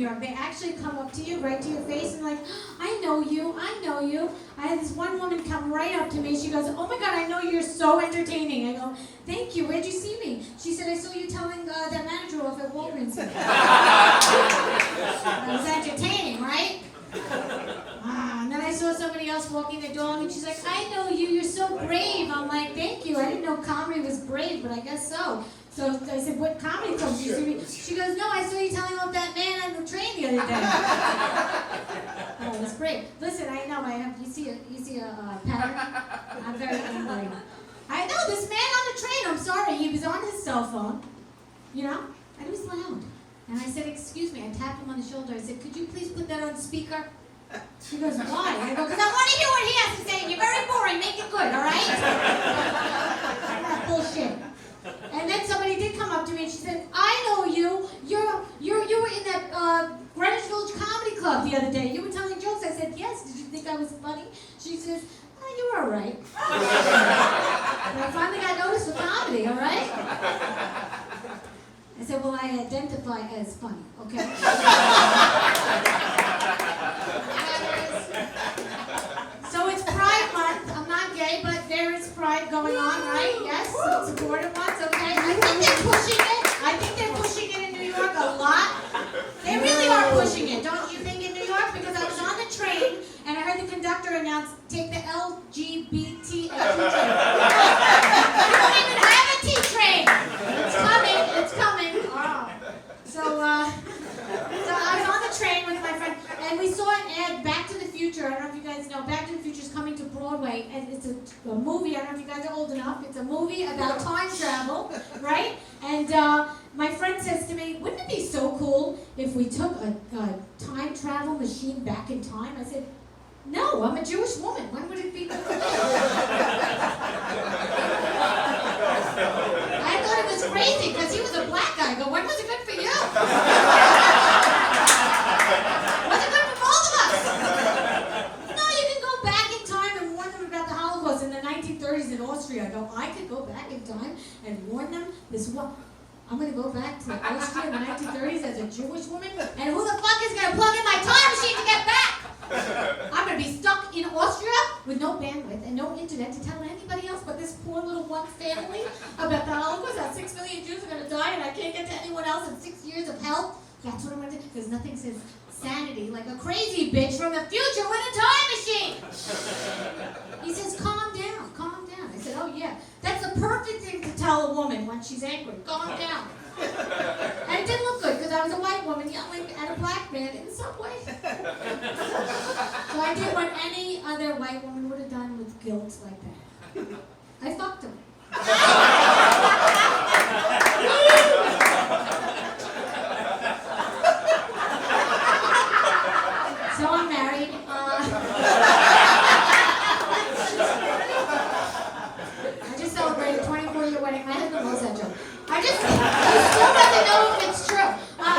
York. They actually come up to you, right to your face, and like, I know you, I know you. I had this one woman come right up to me. She goes, oh my God, I know you're so entertaining. I go, thank you. Where'd you see me? She said, I saw you telling that manager off at Walgreens. That was entertaining, right? And then I saw somebody else walking the dog, and she's like, I know you, you're so brave. I'm like, thank you. I didn't know comedy was brave, but I guess so. So I said, what comedy club did you see me? She goes, no, I saw you telling off that man on the train the other day. Oh, that's great. Listen, I know you see a pattern? I'm very angry. I know, this man on the train, I'm sorry, he was on his cell phone, you know, and it was loud. And I said, excuse me, I tapped him on the shoulder. I said, could you please put that on speaker? She goes, why? I go, because I want to hear what he has to say, and you're very boring, make it good, all right? Bullshit. And then somebody did come up to me and she said, I know you. You were in that Greenwich Village comedy club the other day. You were telling jokes. I said, yes. Did you think I was funny? She says, oh, you were all right. And I finally got noticed for comedy, all right? I said, well, I identify as funny, okay? So it's Pride Month. I'm not gay, but there is Pride going on, right? Yes, supportive ones, okay? I think they're pushing it. I think they're pushing it in New York a lot. They really are pushing it, don't you think, in New York? Because I was on the train, and I heard the conductor announce, take the LGBT train. We don't even have a T train. It's coming, it's coming. Oh. So I was on the train with my friend, and we saw an ad, Back to the Future. I don't know if you guys know, Back to the Future is coming to Broadway, and it's a movie. I don't know if you guys are old enough. It's a movie about time travel, right? And my friend says to me, wouldn't it be so cool if we took a time travel machine back in time? I said, no, I'm a Jewish woman. When would it be good for me? I thought it was crazy because he was a black guy. I go, when was it good for you? Was it good for both of us? No, you can go back in time and warn them about the Holocaust in the 1930s in Austria. I go, I could go back in time and warn them this one. I'm going to go back to Austria in the 1930s as a Jewish woman, and who the fuck is going to plug in my time machine to get back? I'm going to be stuck in Austria with no bandwidth and no internet to tell anybody else but this poor little one family about the Holocaust. How 6 million Jews are going to die and I can't get to anyone else in 6 years of hell. That's what I'm going to do. Because nothing says sanity like a crazy bitch from the future with a time machine. He says, calm down, calm down. I said, oh yeah, that's the perfect thing to tell a woman when she's angry. Calm down. And it didn't look good because I was a white woman yelling at a black man in the subway. So I did what any other white woman would have done with guilt like that. I fucked him. So I'm married. I just celebrated a 24-year wedding. My husband loves that joke. He still doesn't know if it's true. I'll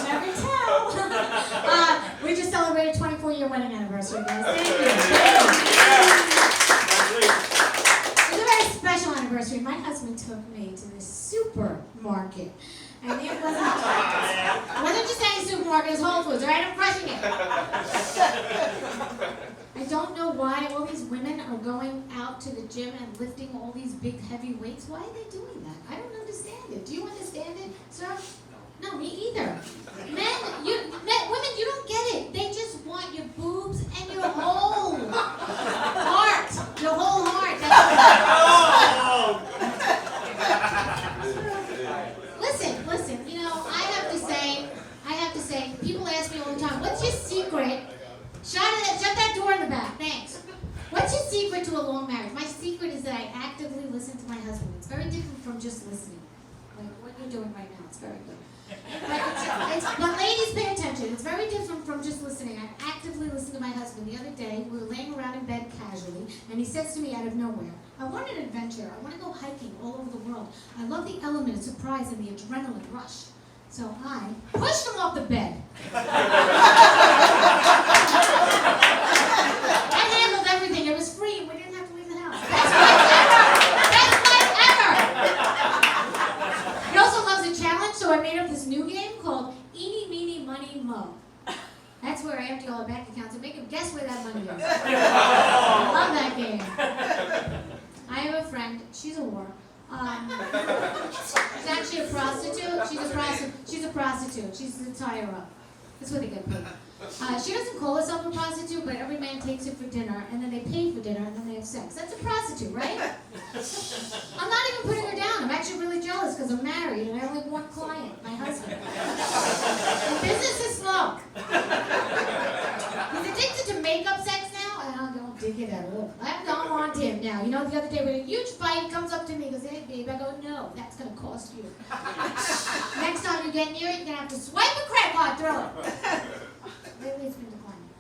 never tell. We just celebrated a 24-year wedding anniversary, guys. Thank you. It was a very special anniversary. My husband took me to this supermarket. And it wasn't just any supermarket, it was Whole Foods, right? I'm crushing it. I don't know why all these women are going out to the gym and lifting all these big heavy weights. Why are they doing that? I don't understand it. Do you understand it, sir? No, me either. Women, you don't get it. They just want your boobs and your whole heart. Your whole heart. Listen, you know, I have to say, people ask me all the time, what's your secret? Shut that door in the back, thanks. What's your secret to a long marriage? My secret is that I actively listen to my husband. It's very different from just listening. Like what you're doing right now, it's very good. But ladies, pay attention. It's very different from just listening. I actively listen to my husband. The other day, we were laying around in bed casually, and he says to me out of nowhere, I want an adventure. I want to go hiking all over the world. I love the element of surprise and the adrenaline rush. So I pushed him off the bed. That handled everything. It was free, and we didn't have to leave the house. Best life ever! Best life ever! He also loves a challenge, so I made empty all our bank accounts and make them guess where that money is. I love that game. I have a friend, she's a whore. She's actually a prostitute. She's a prostitute. She's a tie-her-up. That's what they get paid. She doesn't call herself a prostitute, but every man takes her for dinner, and then they pay for dinner, and then they have sex. That's a prostitute, right? I'm not even putting her down. I'm actually really jealous because I'm married, and I only have one client, my husband. And business is slow. He's addicted to makeup sex now, and I don't dig it at all. I don't want him now. You know, the other day we had a huge fight. He comes up to me and goes, "Hey, babe." I go, "No, that's going to cost you. Next time you get near it, you're going to have to swipe a credit card through it." Lately it's been declining.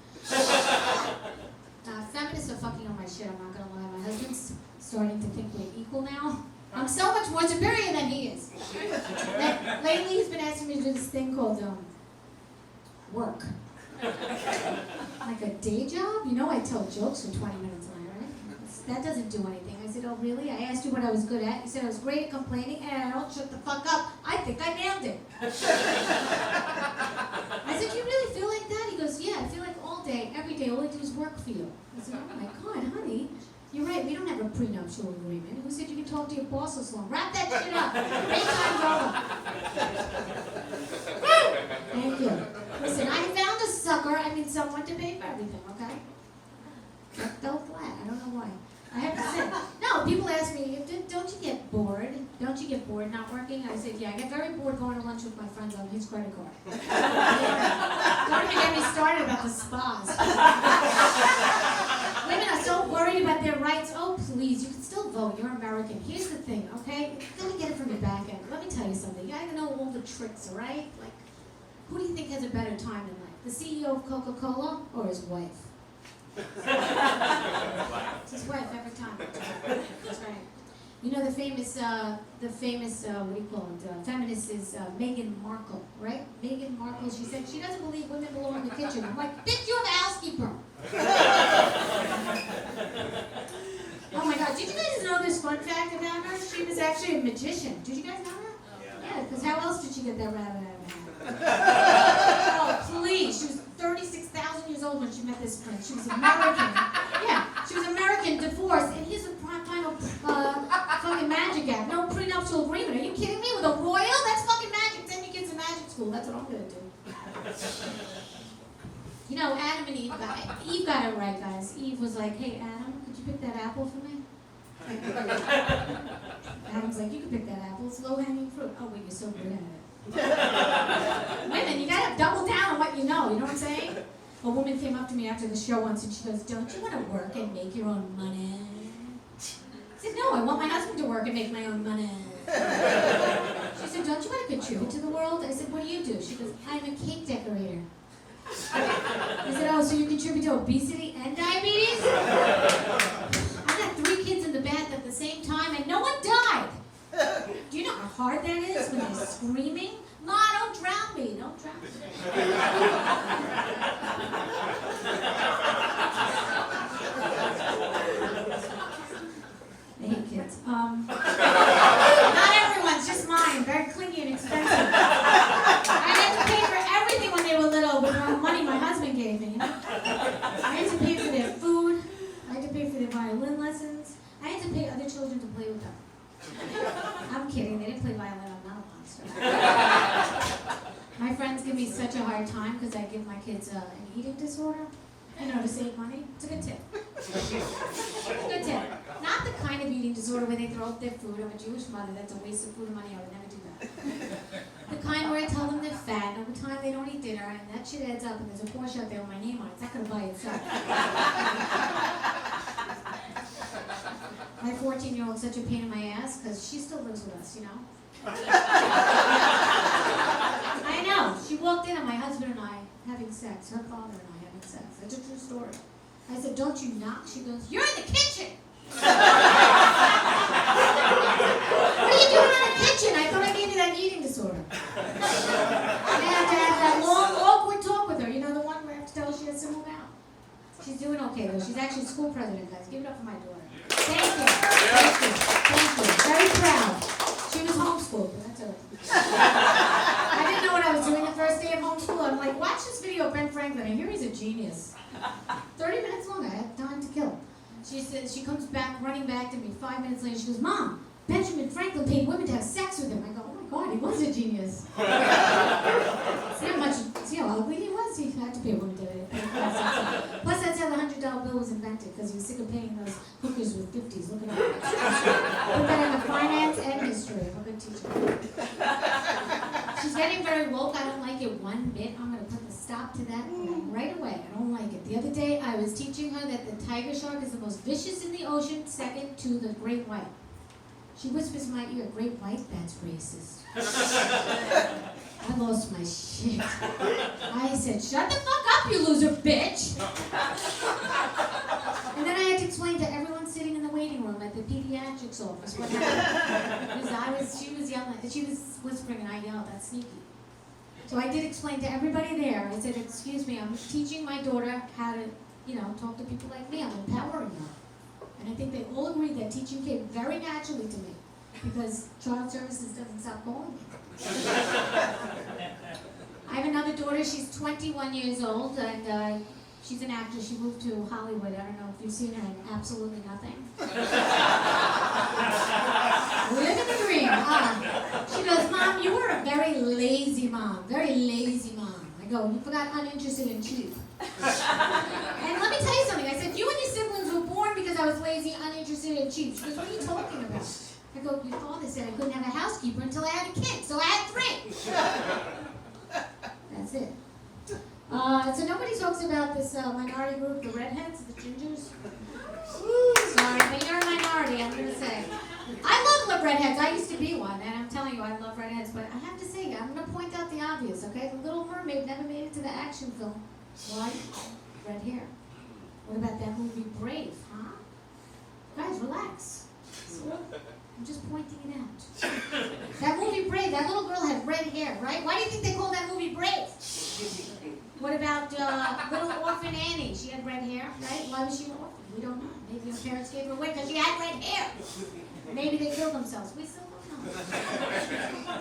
Feminists are fucking on my shit, I'm not gonna lie. My husband's starting to think we're equal now. I'm so much more superior than he is. Lately he's been asking me to do this thing called work. Like a day job? You know I tell jokes for 20 minutes a night, right? That doesn't do anything. I said, "Oh really? I asked you what I was good at. You said I was great at complaining, and I don't shut the fuck up. I think I nailed it." I said, "You really feel like that?" He goes, "Yeah, I feel like all day, every day, all I do is work for you." I said, "Oh my God, honey, you're right, we don't have a prenuptial agreement. Who said you can talk to your boss as long? Wrap that shit up. Make time's over." Thank you. Listen, I found a sucker, someone to pay for everything, okay? That fell flat, I don't know why. I have to say, no, people ask me, "Don't you get bored? Don't you get bored not working?" I said, "Yeah, I get very bored going to lunch with my friends on his credit card." Don't even get me started about the spas. Women are so worried about their rights. Oh, please, you can still vote. You're American. Here's the thing, okay? Let me get it from your back end. Let me tell you something. You gotta know all the tricks, all right? Like, who do you think has a better time in life? The CEO of Coca-Cola or his wife? It's his wife every time. That's right. You know the famous what do you call it? Feminist is Meghan Markle, right? Meghan Markle. She said she doesn't believe women belong in the kitchen. I'm like, bitch, you're the housekeeper. Oh my God! Did you guys know this fun fact about her? She was actually a magician. Did you guys know that? Yeah. Because how else did she get that rabbit out of her hat? Oh please! She was 36,000 years old when she met this prince. She was American. Yeah, she was American, divorced, and here's the final fucking magic act. No prenuptial agreement. Are you kidding me? With a royal? That's fucking magic. Send your kids to magic school. That's what I'm gonna do. You know, Adam and Eve got it right, guys. Eve was like, "Hey, Adam, could you pick that apple for me?" Adam's like, "You can pick that apple. It's low-hanging fruit." "Oh, wait, you're so good at it." Women, you gotta double down on what you know what I'm saying? A woman came up to me after the show once and she goes, "Don't you want to work and make your own money?" I said, "No, I want my husband to work and make my own money." She said, "Don't you want to contribute to the world?" I said, "What do you do?" She goes, "I'm a cake decorator." I said, "Oh, so you contribute to obesity and diabetes?" I got 3 kids in the bath at the same time and no one died. Do you know how hard that is when they're screaming? "Ma, don't drown me, don't drown me." I hate kids. Not everyone's, just mine. Very clingy and expensive. I had to pay for everything when they were little with the money my husband gave me, you know? I had to pay for their food. I had to pay for their violin lessons. I had to pay other children to play with them. I'm kidding, they didn't play violin, I'm not a monster. My friends give me such a hard time because I give my kids an eating disorder, to save money. It's a good tip. Good tip. Not the kind of eating disorder where they throw up their food. I'm a Jewish mother, that's a waste of food and money, I would never do that. The kind where I tell them they're fat, and over time they don't eat dinner, and that shit adds up, and there's a Porsche out there with my name on it. It's not going to buy itself. My 14-year-old's such a pain in my ass because she still lives with us, you know? I know. She walked in and my husband and I having sex. Her father and I having sex. That's a true story. I said, "Don't you knock?" She goes, "You're in the kitchen." What are you doing in the kitchen? I thought I gave you that eating disorder. I had to have that long, awkward talk with her. You know, the one where I have to tell her she has to move out. She's doing okay, though. She's actually school president, guys. Give it up for my daughter. Thank you. Thank you. Thank you. Very proud. She was homeschooled, but that's all right. I didn't know what I was doing at first. stay-at-home school. I'm like, watch this video of Ben Franklin. I hear he's a genius. 30 minutes long. I had time to kill. She says, she comes back, running back to me 5 minutes later. She goes, Mom, Benjamin Franklin paid women to have sex with him. I go, oh my God, he was a genius. See how ugly he was? He had to pay women to have sex with him. Plus, that's how the $100 bill was invented, because he was sick of paying those hookers with 50s. Look it up. Put that in the finance and history. I'm a good teacher. She's getting very woke. I don't like it one bit. I'm going to put a stop to that right away. I don't like it. The other day, I was teaching her that the tiger shark is the most vicious in the ocean, second to the great white. She whispers in my ear, great white? That's racist. I lost my shit. I said, shut the fuck up, you loser bitch! And then I had to explain to everyone sitting in the waiting room at the pediatrics office what happened. Because she was yelling, she was whispering and I yelled, that's sneaky. So I did explain to everybody there, I said, excuse me, I'm teaching my daughter how to, talk to people like me. I'm empowering her. And I think they all agree that teaching came very naturally to me because child services doesn't stop calling me. I have another daughter, she's 21 years old, and she's an actress. She moved to Hollywood. I don't know if you've seen her in absolutely nothing. Living the dream. She goes, Mom, you were a very lazy mom. Very lazy mom. I go, you forgot uninterested and cheap. And let me tell you something. I said, you and your siblings were born because I was lazy, uninterested, and cheap. She goes, what are you talking about? I go, your father said I couldn't have a housekeeper until I had a kid, so I had 3. That's it. So nobody talks about this minority group, the redheads, the gingers. Sorry, but you're a minority, I'm going to say. I love redheads. I used to be one, and I'm telling you, I love redheads. But I have to say, I'm going to point out the obvious, okay? The Little Mermaid never made it to the action film. Why? Red hair. What about that movie Brave, huh? Guys, relax. I'm just pointing it out. That movie Brave, that little girl had red hair, right? Why do you think they call that movie Brave? What about little orphan Annie? She had red hair, right? Why was she an orphan? We don't know. Maybe her parents gave her away because she had red hair. Maybe they killed themselves. We still don't know.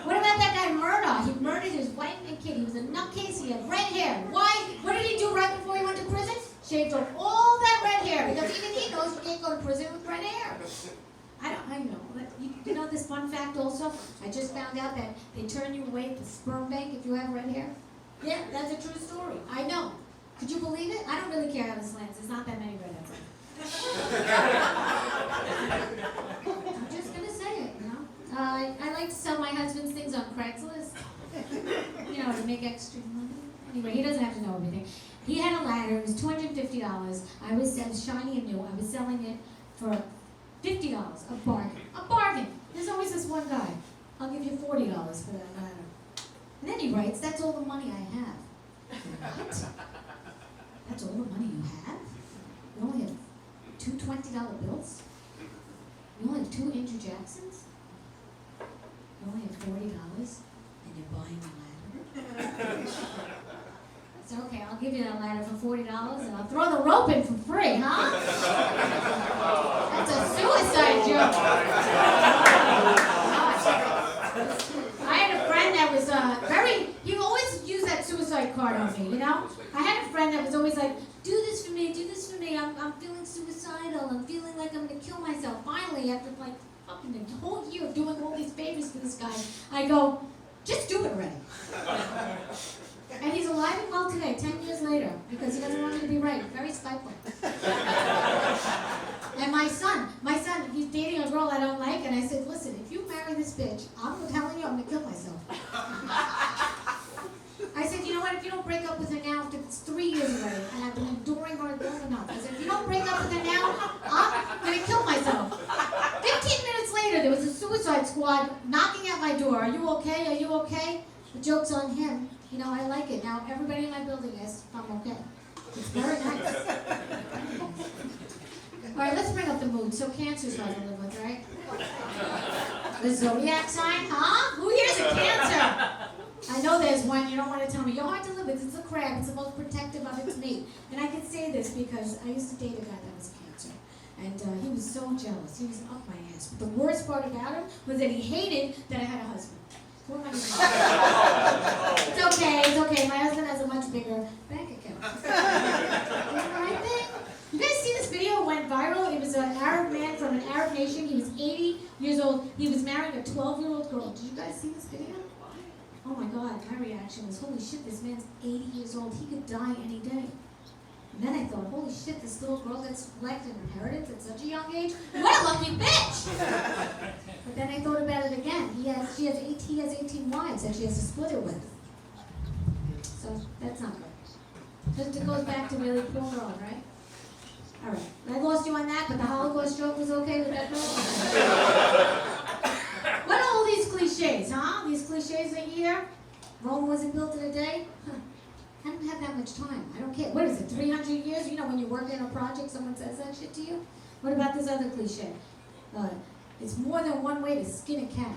What about that guy Murdoch? He murdered his wife and kid. He was a nutcase. He had red hair. Why? What did he do right before he went to prison? Shaved off all that red hair because even he knows you can't go to prison with red hair. I know. You know this fun fact also? I just found out that they turn you away at the sperm bank if you have red hair. Yeah, that's a true story. I know. Could you believe it? I don't really care how this lands. There's not that many redheads. I'm just going to say it, I like to sell my husband's things on Craigslist. To make extra money. Anyway, he doesn't have to know everything. He had a ladder. It was $250. I was shiny and new. I was selling it for $50, a bargain. A bargain! There's always this one guy. I'll give you $40 for that ladder. And then he writes, that's all the money I have. What? That's all the money you have? You only have 2 $20 bills? You only have 2 Andrew Jacksons? You only have $40 and you're buying a ladder? So okay, I'll give you that ladder for $40 and I'll throw the rope in for free, huh? That's a suicide joke. I had a friend that was he always used that suicide card on me, I had a friend that was always like, do this for me, I'm feeling suicidal, I'm feeling like I'm going to kill myself. Finally, after fucking a whole year of doing all these favors for this guy, I go, just do it already. And he's alive and well today, 10 years later, because he doesn't want me to be right. Very spiteful. And my son, he's dating a girl I don't like, and I said, listen, if you marry this bitch, I'm telling you I'm going to kill myself. I said, you know what, if you don't break up with her now, after it's 3 years already, and I've been enduring her long enough. I said, if you don't break up with her now, I'm going to kill myself. 15 minutes later, there was a suicide squad knocking at my door. Are you okay? Are you okay? The joke's on him. I like it. Now, everybody in my building is, I'm okay. It's very nice. All right, let's bring up the mood. So Cancer's hard to live with, right? The zodiac sign, huh? Who here's a Cancer? I know there's one. You don't want to tell me. You're hard to live with. It's a crab. It's the most protective of its mate. And I can say this because I used to date a guy that was Cancer. And he was so jealous. He was up my ass. But the worst part about him was that he hated that I had a husband. Who am I gonna It's okay. My husband has a much bigger bank account. Isn't that right thing? You guys see this video? It went viral. It was an Arab man from an Arab nation. He was 80 years old. He was marrying a 12-year-old girl. Did you guys see this video? Oh my God, my reaction was, holy shit, this man's 80 years old. He could die any day. And then I thought, holy shit, this little girl gets left an inheritance at such a young age? What a lucky bitch! But then I thought about it again. He has 18 wives that she has to split it with. So that's not good. Just it goes back to really poor girl, right? All right, I lost you on that, but the Holocaust joke was okay with that girl? What are all these cliches, huh? These cliches that you hear? Rome wasn't built in a day? Huh. I don't have that much time. I don't care. What is it, 300 years? You know, when you work in a project, someone says that shit to you? What about this other cliche? It's more than one way to skin a cat.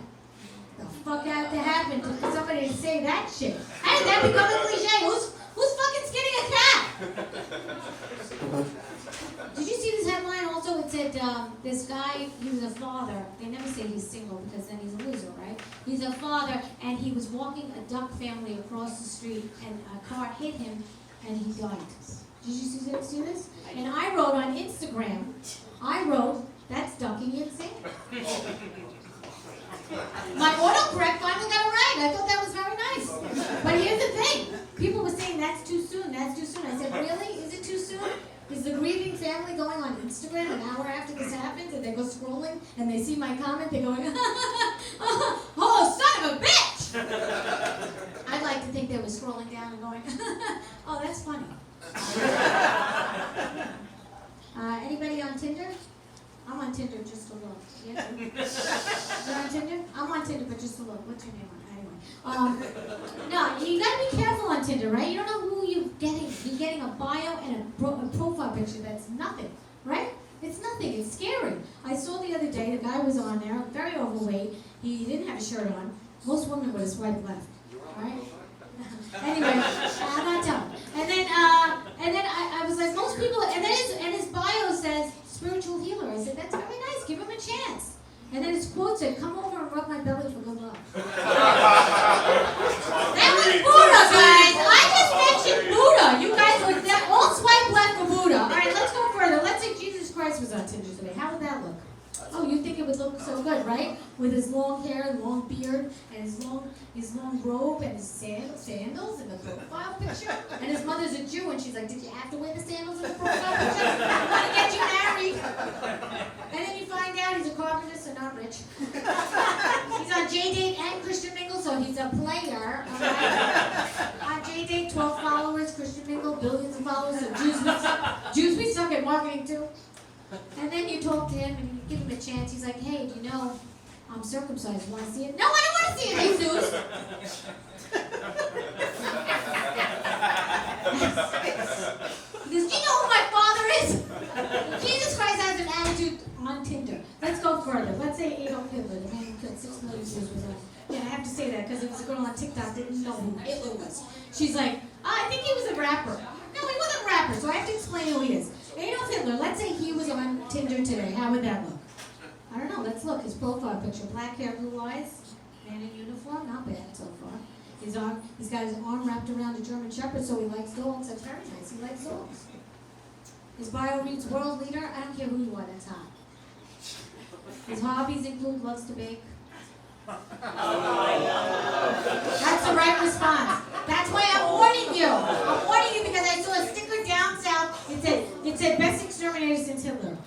The fuck had to happen for somebody to say that shit? How did that become a cliche? Who's fucking skinning a cat? Did you see this headline also? It said this guy, he was a father. They never say he's single because then he's a loser, right? He's a father, and he was walking a duck family across the street, and a car hit him, and he died. Did you see this? And I wrote on Instagram, that's ducking insane. My autocorrect finally got it right. I thought that was very nice. But here's the thing. People were saying that's too soon. I said, really? Is it too soon? Is the grieving family going on Instagram an hour after this happens and they go scrolling and they see my comment, they're going, oh, son of a bitch! I'd like to think they were scrolling down and going, oh, that's funny. Anybody on Tinder? I'm on Tinder just to look. Yeah. You're on Tinder? I'm on Tinder, but just to look. What's your name on? Anyway. No, you gotta be careful on Tinder, right? You don't know who you're getting. You're getting a bio and a profile picture that's nothing, right? It's nothing. It's scary. I saw the other day, the guy was on there, very overweight. He didn't have a shirt on. Most women would have swiped left, right? Anyway, I'm not telling. And then I was like, most people, and his bio says spiritual healer. I said, that's very nice. Give him a chance. And then his quote said, come over and rub my belly for good luck. That was Buddha, guys. I just mentioned Buddha. You guys would all swipe left for Buddha. All right, let's go further. Let's say Jesus Christ was on Tinder today. How would that look? Oh, you think it would look so good, right? With his long hair and long beard and his long robe and his sandals in the profile picture. And his mother's a Jew, and she's like, did you have to wear the sandals in the profile picture? I want to get you married. And then you find out he's a carpenter, so not rich. He's on J-Date and Christian Mingle, so he's a player. On J-Date, 12 followers, Christian Mingle, billions of followers. So Jews, we suck at marketing too. And then you talk to him and you give him a chance. He's like, hey, you know, I'm circumcised. Want to see it? No, I don't want to see it, Jesus. He goes, do you know who my father is? Jesus Christ has an attitude on Tinder. Let's go further. Let's say Adolf Hitler, the man who killed 6 million Jews, was on. Yeah, I have to say that because there was a girl on TikTok that didn't know who Hitler was. She's like, I think he was a rapper. No, he wasn't a rapper, so I have to explain who he is. Adolf Hitler, let's say he was on Tinder today. How would that look? I don't know. Let's look. His profile picture. Black hair, blue eyes, man in uniform. Not bad so far. He's got his arm wrapped around a German Shepherd, so he likes dogs. That's very nice. He likes dogs. His bio reads world leader. I don't care who you are. That's hot. His hobbies include loves to bake. That's the right response. That's why I'm warning you. I'm warning you because I saw a sticker down south. It said best exterminator since Hitler.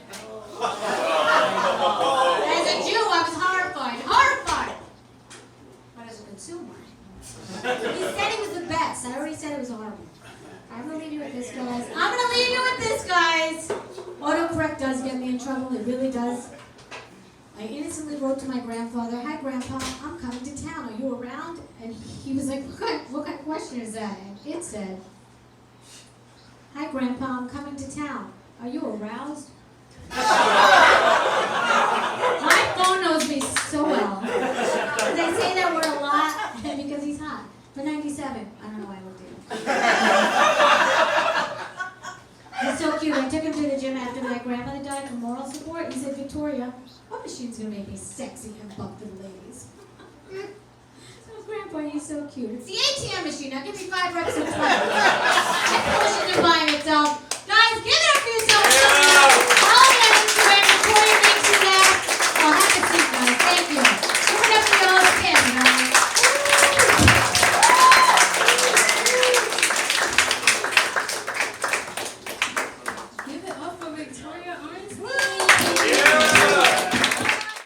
As a Jew, I was horrified. But as a consumer, he said he was the best. I already said it was horrible. I'm gonna leave you with this, guys. Autocorrect does get me in trouble. It really does. I innocently wrote to my grandfather, hi Grandpa, I'm coming to town, are you around? And he was like, what kind of question is that? And it said, hi Grandpa, I'm coming to town, are you aroused? My phone knows me so well. They say that word a lot because he's hot. For 97, I don't know why I looked at him. He's so cute. I took him to the gym after my grandmother died for moral support. He said, Victoria, what machine's going to make me sexy and buff to the ladies? So he's so cute. It's the ATM machine. Now give me 5 reps of time. Television buying itself. Guys, give it